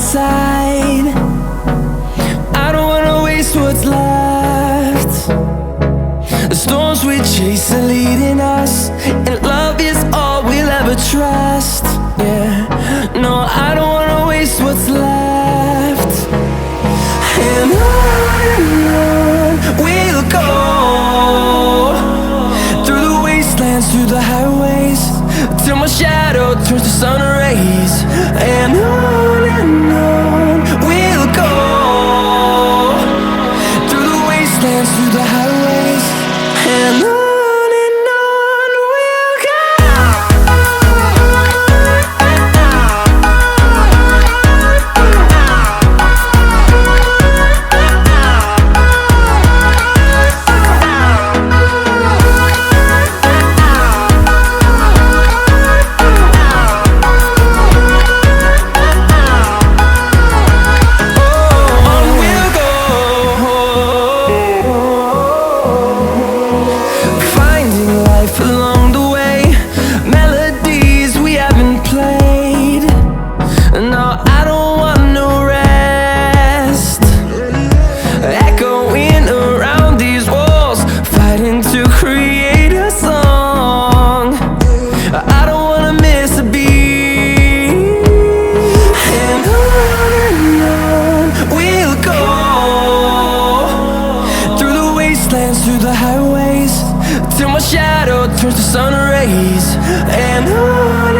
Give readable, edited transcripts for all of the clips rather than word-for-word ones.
side. I don't wanna waste what's left. The storms we chase are leading us, and love is all we'll ever trust. Yeah, no, I don't wanna waste what's left. And on we'll go, through the wastelands, through the highways, till my shadow turns to sun rays. And on we'll go, through the wastelands, through the highways, and on we'll go. Through the highways, till my shadow turns to sun rays. And on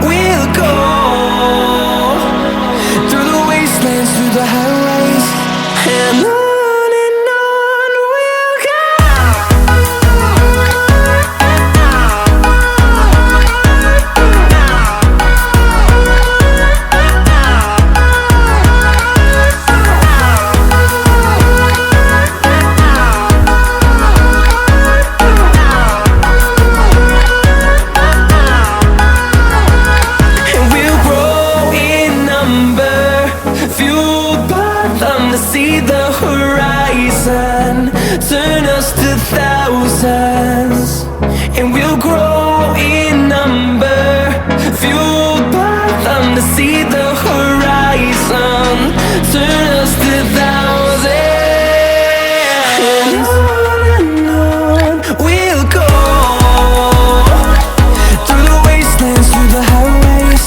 we'll go, through the wastelands, through the highways, and on we'll go. See the horizon turn us to thousands, and we'll grow in number, fueled by them. To see the horizon turn us to thousands, and on we'll go, through the wastelands, through the highways,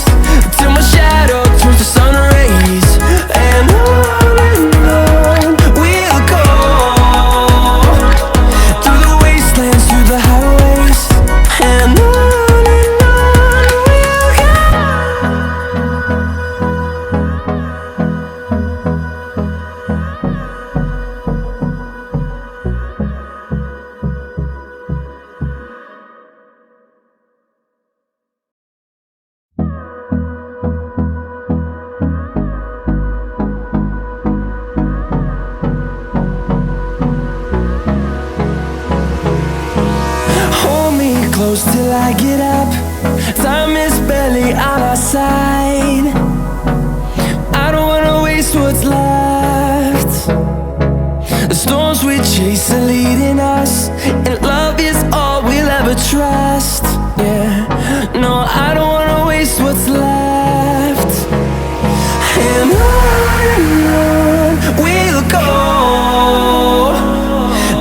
till my shadow turns to sun rays. And close till I get up, time is barely on our side. I don't wanna waste what's left. The storms we chase are leading us, and love is all we'll ever trust. Yeah, no, I don't wanna waste what's left. And on we'll go,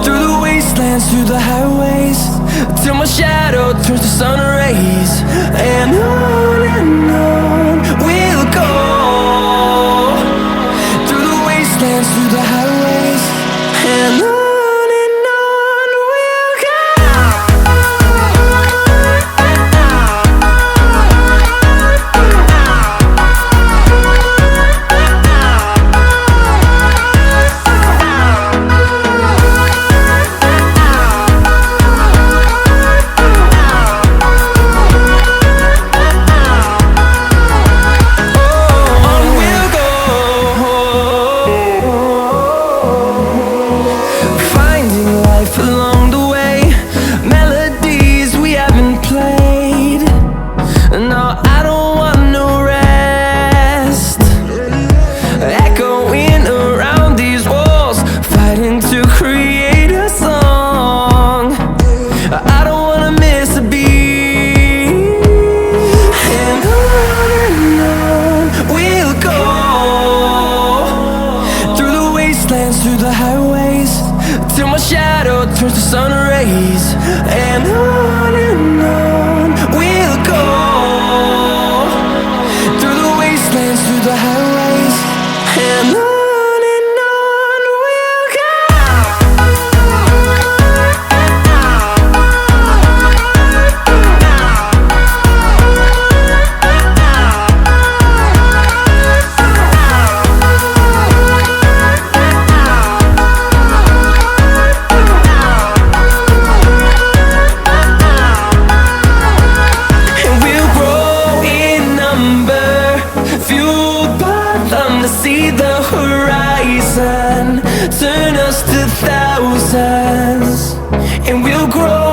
through the wastelands, through the highways, till my shadow turns to sun rays. And on we'll go, through the wastelands, through the highways, and on. turns to sun rays, and on we'll go, through the wastelands, through the highways, and on we'll go. See the horizon turn us to thousands, and we'll grow